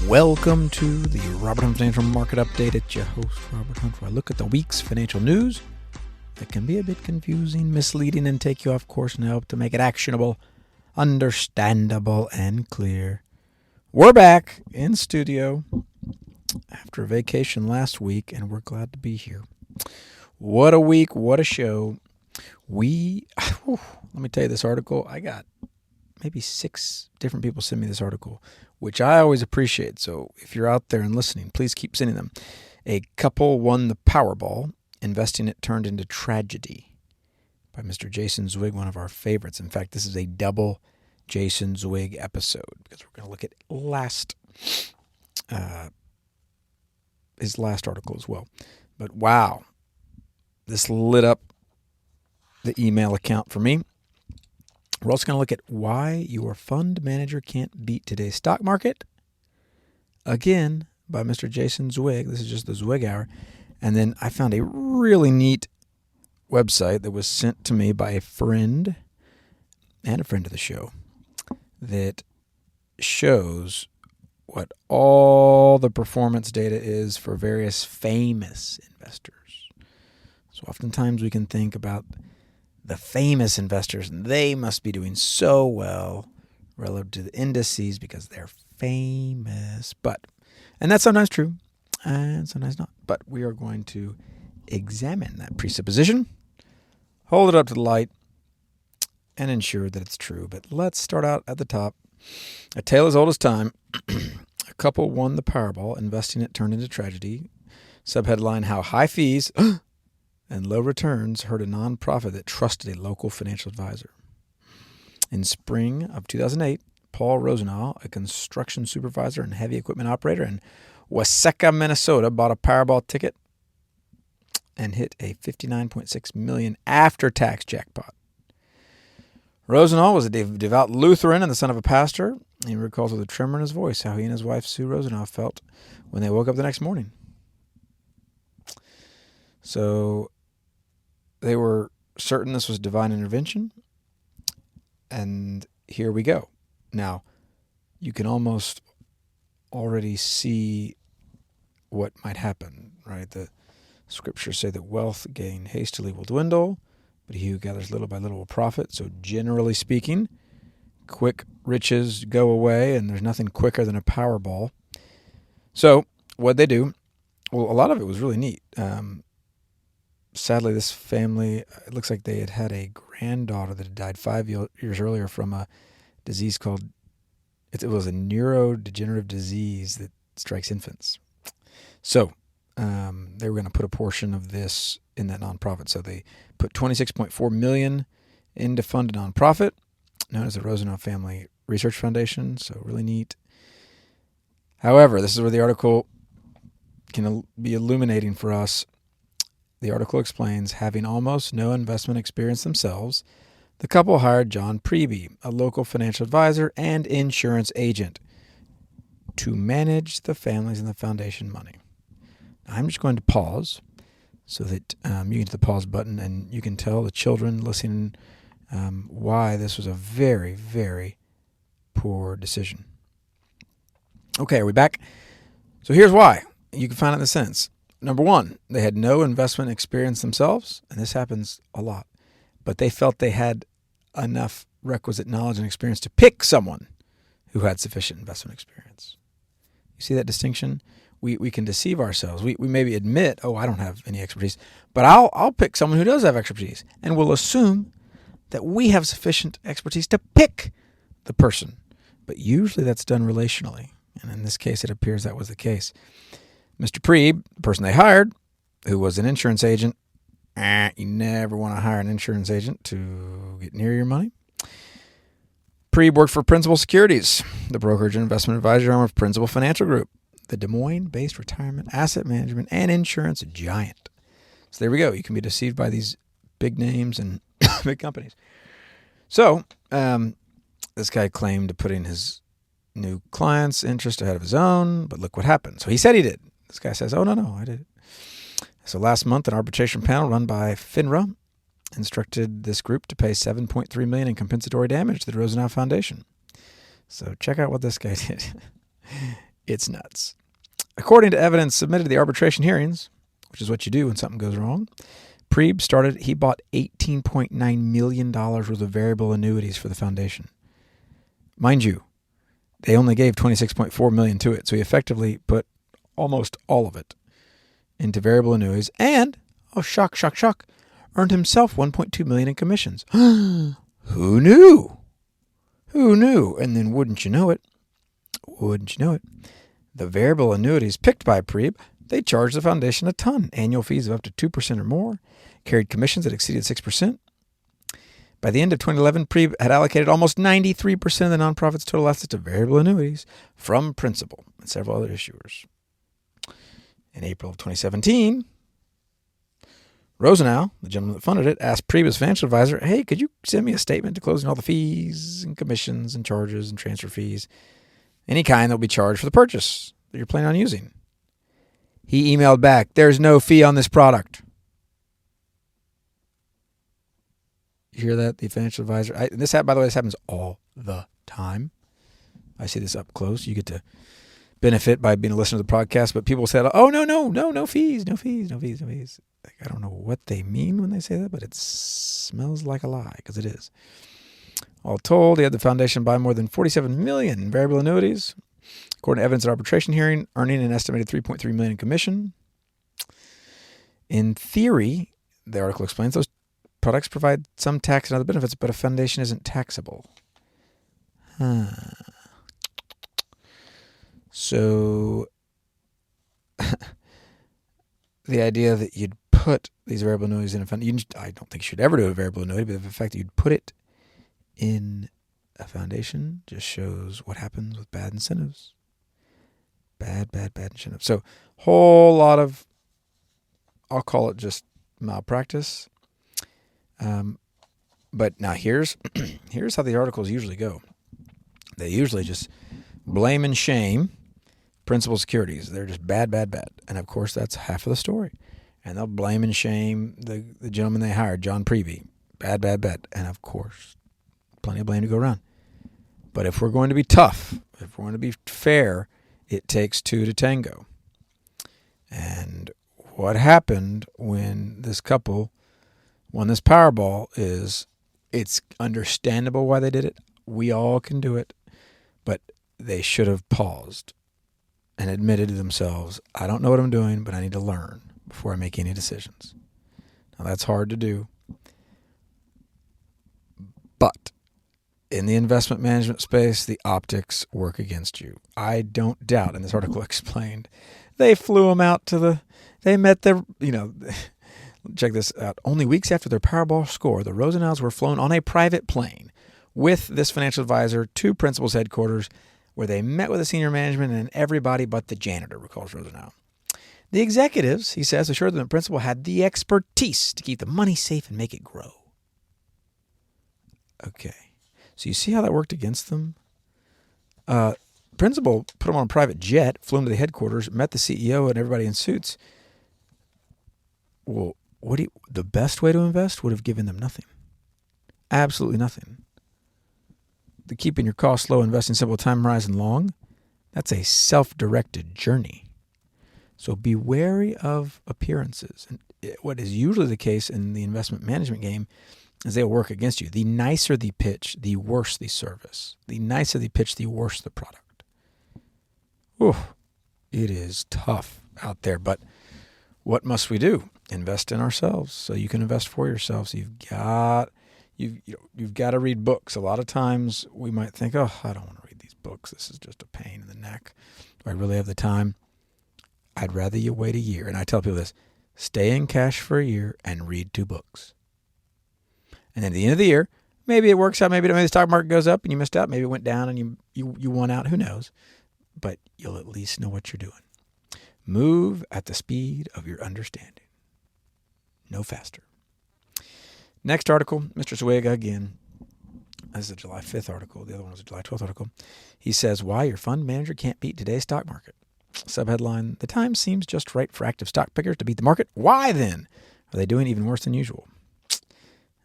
Welcome to the Robert Hunt Financial Market Update. It's your host, Robert Hunt, where I look at the week's financial news that can be a bit confusing, misleading, and take you off course and help to make it actionable, understandable, and clear. We're back in studio after a vacation last week, and we're glad to be here. What a week, what a show. Let me tell you this article. I got maybe 6 different people send me this article, which I always appreciate. So if you're out there and listening, please keep sending them. A couple won the Powerball. Investing it turned into tragedy, by Mr. Jason Zwig, one of our favorites. In fact, this is a double Jason Zwig episode because we're going to look at his last article as well. But wow, this lit up the email account for me. We're also going to look at why your fund manager can't beat today's stock market. Again, by Mr. Jason Zwig. This is just the Zwig Hour. And then I found a really neat website that was sent to me by a friend and a friend of the show that shows what all the performance data is for various famous investors. So oftentimes we can think about the famous investors, and they must be doing so well relative to the indices because they're famous. And that's sometimes true, and sometimes not. But we are going to examine that presupposition, hold it up to the light, and ensure that it's true. But let's start out at the top. A tale as old as time. A couple won the Powerball. Investing it turned into tragedy. Subheadline, how high fees and low returns hurt a nonprofit that trusted a local financial advisor. In spring of 2008, Paul Rosenau, a construction supervisor and heavy equipment operator in Waseca, Minnesota, bought a Powerball ticket and hit a $59.6 million after-tax jackpot. Rosenau was a devout Lutheran and the son of a pastor. He recalls with a tremor in his voice how he and his wife, Sue Rosenau, felt when they woke up the next morning. So they were certain this was divine intervention, and here we go. Now, you can almost already see what might happen, right? The scriptures say that wealth gained hastily will dwindle, but he who gathers little by little will profit. So generally speaking, quick riches go away, and there's nothing quicker than a Powerball. So what'd they do? Well, a lot of it was really neat. Sadly, this family, it looks like they had a granddaughter that had died 5 years earlier from a disease called, it was a neurodegenerative disease that strikes infants. So they were going to put a portion of this in that nonprofit. So they put $26.4 million in to fund a nonprofit known as the Rosenau Family Research Foundation. So really neat. However, this is where the article can be illuminating for us. The article explains, having almost no investment experience themselves, the couple hired John Preby, a local financial advisor and insurance agent, to manage the families and the foundation money. Now, I'm just going to pause so that you can hit the pause button and you can tell the children listening why this was a very, very poor decision. Okay, are we back? So here's why. You can find it in the sentence. Number one, they had no investment experience themselves, and this happens a lot, but they felt they had enough requisite knowledge and experience to pick someone who had sufficient investment experience. You see that distinction? We can deceive ourselves. We maybe admit, I don't have any expertise, but I'll pick someone who does have expertise, and we'll assume that we have sufficient expertise to pick the person. But usually that's done relationally, and in this case, it appears that was the case. Mr. Prebe, the person they hired, who was an insurance agent, you never want to hire an insurance agent to get near your money. Prebe worked for Principal Securities, the brokerage and investment advisory arm of Principal Financial Group, the Des Moines-based retirement, asset management, and insurance giant. So there we go. You can be deceived by these big names and big companies. So this guy claimed to put in his new client's interest ahead of his own, but look what happened. So he said he did. This guy says, no, I did it. So last month, an arbitration panel run by FINRA instructed this group to pay $7.3 million in compensatory damage to the Rosenau Foundation. So check out what this guy did. It's nuts. According to evidence submitted to the arbitration hearings, which is what you do when something goes wrong, he bought $18.9 million worth of variable annuities for the foundation. Mind you, they only gave $26.4 million to it, so he effectively put almost all of it into variable annuities and, oh, shock, earned himself $1.2 million in commissions. Who knew? And then wouldn't you know it, the variable annuities picked by Preeb, they charged the foundation a ton. Annual fees of up to 2% or more, carried commissions that exceeded 6%. By the end of 2011, Preeb had allocated almost 93% of the nonprofit's total assets to variable annuities from Principal and several other issuers. In April of 2017, Rosenau, the gentleman that funded it, asked Preeb's financial advisor, hey, could you send me a statement disclosing all the fees and commissions and charges and transfer fees, any kind that will be charged for the purchase that you're planning on using? He emailed back, there's no fee on this product. You hear that? The financial advisor. By the way, this happens all the time. I see this up close. You get to benefit by being a listener to the podcast, but people say, oh, no fees. Like, I don't know what they mean when they say that, but it smells like a lie, because it is. All told, he had the foundation buy more than $47 million in variable annuities, according to evidence at arbitration hearing, earning an estimated $3.3 million in commission. In theory, the article explains, those products provide some tax and other benefits, but a foundation isn't taxable. So the idea that you'd put these variable annuities in a foundation, I don't think you should ever do a variable annuity, but the fact that you'd put it in a foundation just shows what happens with bad incentives. Bad incentives. So whole lot of, I'll call it just malpractice. But now here's how the articles usually go. They usually just blame and shame Principal Securities. They're just bad. And of course, that's half of the story. And they'll blame and shame the gentleman they hired, John Prevey. Bad. And of course, plenty of blame to go around. But if we're going to be tough, if we're going to be fair, it takes two to tango. And what happened when this couple won this Powerball is, it's understandable why they did it. We all can do it. But they should have paused and admitted to themselves, I don't know what I'm doing, but I need to learn before I make any decisions. Now, that's hard to do. But in the investment management space, the optics work against you. I don't doubt, and this article explained, they flew them out they met check this out. Only weeks after their Powerball score, the Rosenau's were flown on a private plane with this financial advisor to Principal's headquarters, where they met with the senior management and everybody but the janitor, recalls Rosenau. The executives, he says, assured them that Principal had the expertise to keep the money safe and make it grow. Okay. So you see how that worked against them? Principal put them on a private jet, flew them to the headquarters, met the CEO and everybody in suits. Well, the best way to invest would have given them nothing. Absolutely nothing. The keeping your costs low, investing simple, time horizon long, that's a self-directed journey. So be wary of appearances. And what is usually the case in the investment management game is they'll work against you. The nicer the pitch, the worse the service. The nicer the pitch, the worse the product. Oof, it is tough out there. But what must we do? Invest in ourselves so you can invest for yourselves. So you've got to read books. A lot of times we might think, oh, I don't want to read these books. This is just a pain in the neck. Do I really have the time? I'd rather you wait a year. And I tell people this, stay in cash for a year and read 2 books. And then at the end of the year, maybe it works out. Maybe the stock market goes up and you missed out. Maybe it went down and you won out. Who knows? But you'll at least know what you're doing. Move at the speed of your understanding. No faster. Next article, Mr. Zwig again. This is a July 5th article. The other one was a July 12th article. He says, why your fund manager can't beat today's stock market. Subheadline, the time seems just right for active stock pickers to beat the market. Why then are they doing even worse than usual?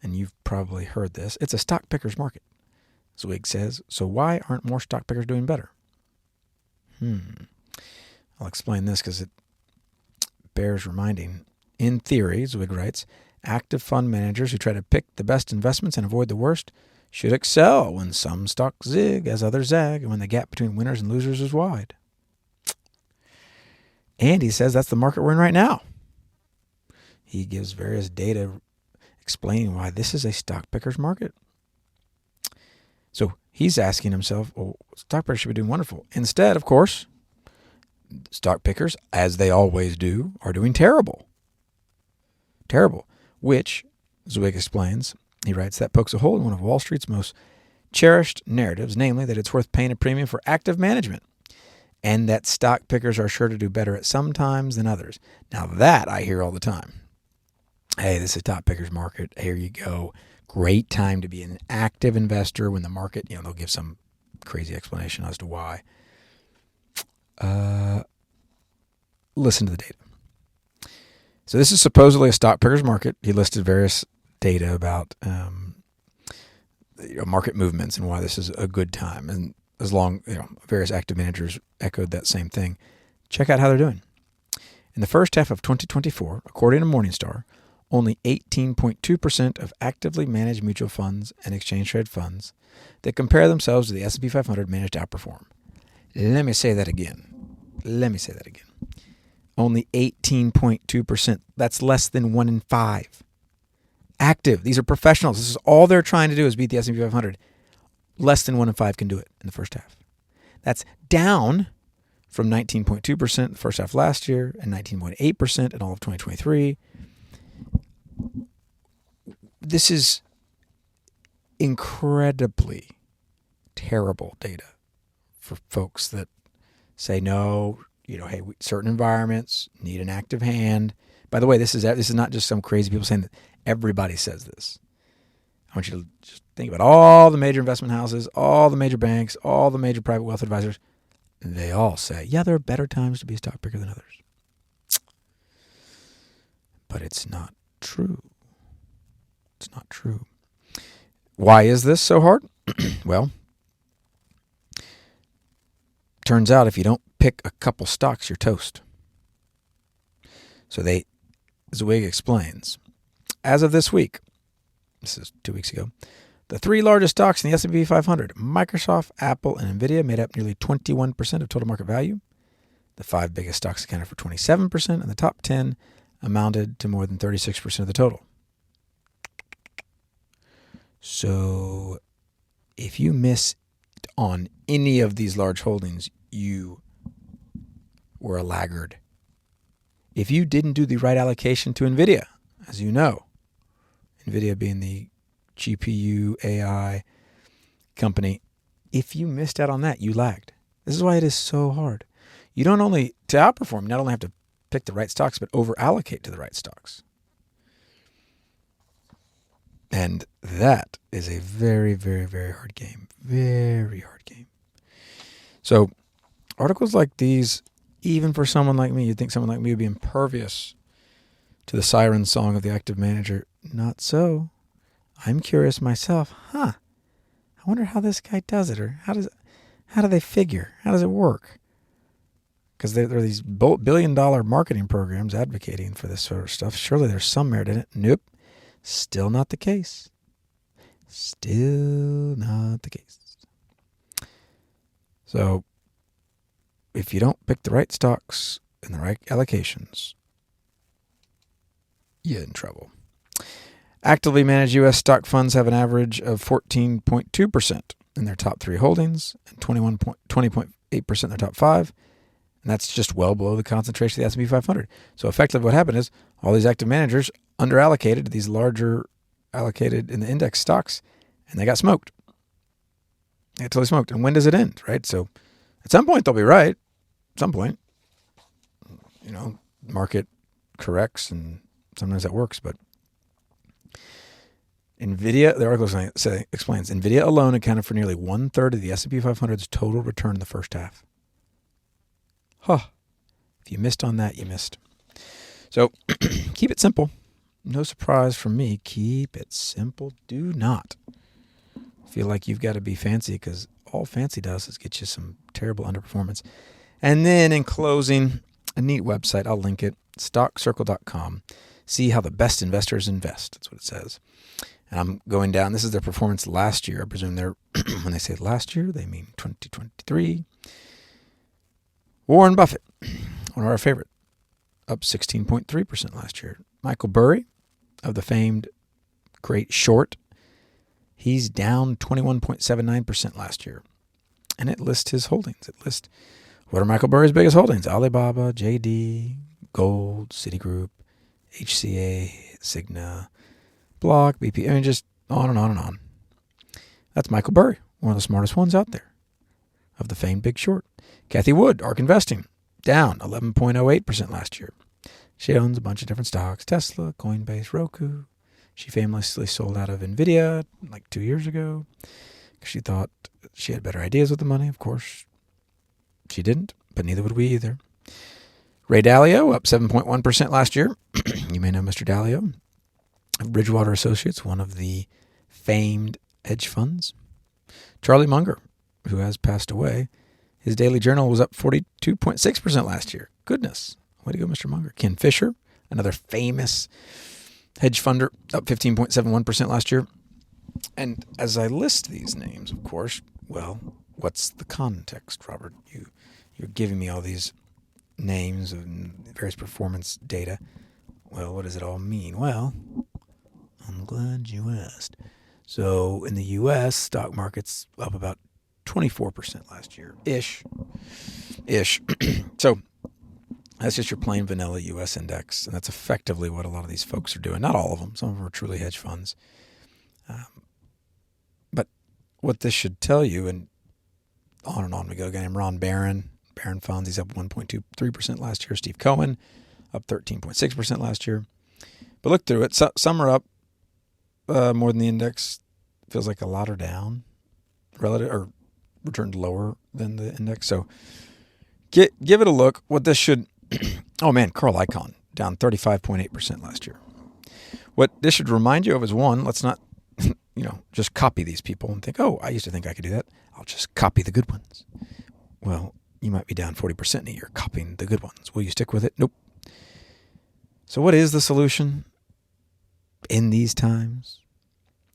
And you've probably heard this. It's a stock picker's market, Zwig says. So why aren't more stock pickers doing better? I'll explain this because it bears reminding. In theory, Zweig writes, active fund managers who try to pick the best investments and avoid the worst should excel when some stocks zig as others zag and when the gap between winners and losers is wide. And he says that's the market we're in right now. He gives various data explaining why this is a stock picker's market. So he's asking himself, well, stock pickers should be doing wonderful. Instead, of course, stock pickers, as they always do, are doing terrible. Terrible. Which, Zweig explains, he writes, that pokes a hole in one of Wall Street's most cherished narratives, namely that it's worth paying a premium for active management and that stock pickers are sure to do better at some times than others. Now that I hear all the time. Hey, this is a stock picker's market. Here you go. Great time to be an active investor when the market, they'll give some crazy explanation as to why. Listen to the data. So this is supposedly a stock picker's market. He listed various data about market movements and why this is a good time. And as long, various active managers echoed that same thing. Check out how they're doing. In the first half of 2024, according to Morningstar, only 18.2% of actively managed mutual funds and exchange-traded funds that compare themselves to the S&P 500 managed to outperform. Let me say that again. Only 18.2%. That's less than 1 in 5. Active. These are professionals. This is all they're trying to do is beat the S&P 500. Less than 1 in 5 can do it in the first half. That's down from 19.2% in the first half last year and 19.8% in all of 2023. This is incredibly terrible data for folks that say no, hey, certain environments need an active hand. By the way, this is not just some crazy people saying that. Everybody says this. I want you to just think about all the major investment houses, all the major banks, all the major private wealth advisors. They all say, yeah, there are better times to be a stock picker than others. But it's not true. It's not true. Why is this so hard? Well, turns out if you don't pick a couple stocks, you're toast. So Zweig explains, as of this week, this is 2 weeks ago, the 3 largest stocks in the S&P 500, Microsoft, Apple, and Nvidia, made up nearly 21% of total market value. The 5 biggest stocks accounted for 27%, and the top 10 amounted to more than 36% of the total. So if you miss on any of these large holdings, you were a laggard. If you didn't do the right allocation to Nvidia, as you know, Nvidia being the GPU AI company, if you missed out on that, you lagged. This is why it is so hard. You don't only, to outperform, not only have to pick the right stocks, but over-allocate to the right stocks. And that is a very, very, very hard game. Very hard game. So articles like these, even for someone like me, you'd think someone like me would be impervious to the siren song of the active manager. Not so. I'm curious myself. I wonder how this guy does it, or how do they figure? How does it work? Because there are these billion-dollar marketing programs advocating for this sort of stuff. Surely there's some merit in it. Nope. Still not the case. Still not the case. So if you don't pick the right stocks and the right allocations, you're in trouble. Actively managed U.S. stock funds have an average of 14.2% in their top 3 holdings and 20.8% in their top 5. And that's just well below the concentration of the S&P 500. So effectively what happened is all these active managers underallocated to these larger allocated in the index stocks, and they got smoked. They got totally smoked. And when does it end, right? So at some point they'll be right. At some point, market corrects, and sometimes that works. But Nvidia, the article explains, Nvidia alone accounted for nearly 1/3 of the S&P 500's total return in the first half. If you missed on that, you missed. So keep it simple. No surprise from me. Keep it simple. Do not feel like you've got to be fancy, because all fancy does is get you some terrible underperformance. And then in closing, a neat website, I'll link it, stockcircle.com. See how the best investors invest. That's what it says. And I'm going down. This is their performance last year. I presume they're, when they say last year, they mean 2023. Warren Buffett, one of our favorite, up 16.3% last year. Michael Burry, of the famed Great Short, he's down 21.79% last year. And it lists his holdings. It lists what are Michael Burry's biggest holdings? Alibaba, JD, Gold, Citigroup, HCA, Cigna, Block, BP. I mean, just on and on and on. That's Michael Burry, one of the smartest ones out there, of the famed Big Short. Kathy Wood, ARK Investing, down 11.08% last year. She owns a bunch of different stocks, Tesla, Coinbase, Roku. She famously sold out of NVIDIA like 2 years ago because she thought she had better ideas with the money. Of course, she didn't, but neither would we either. Ray Dalio, up 7.1% last year. You may know Mr. Dalio. Bridgewater Associates, one of the famed hedge funds. Charlie Munger, who has passed away, his daily journal was up 42.6% last year. Goodness. Way to go, Mr. Munger. Ken Fisher, another famous hedge funder, up 15.71% last year. And as I list these names, of course, well, what's the context, Robert? You're giving me all these names and various performance data. Well, what does it all mean? Well, I'm glad you asked. So in the U.S., stock market's up about 24% last year. Ish. So that's just your plain vanilla U.S. index, and that's effectively what a lot of these folks are doing. Not all of them. Some of them are truly hedge funds. But what this should tell you, and on we go. A guy named Ron Barron Funds, he's up 1.23% last year. Steve Cohen, up 13.6% last year. But look through it. Some are up more than the index. Feels like a lot are down, relative or returned lower than the index. So give it a look. What this should, oh man, Carl Icahn down 35.8% last year. What this should remind you of is, one, let's not, just copy these people and think, oh, I used to think I could do that. I'll just copy the good ones. Well, you might be down 40% in a year copying the good ones. Will you stick with it? Nope. So what is the solution in these times?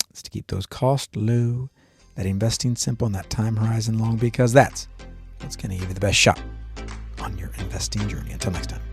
It's to keep those costs low, that investing simple, and that time horizon long, because that's what's going to give you the best shot on your investing journey. Until next time.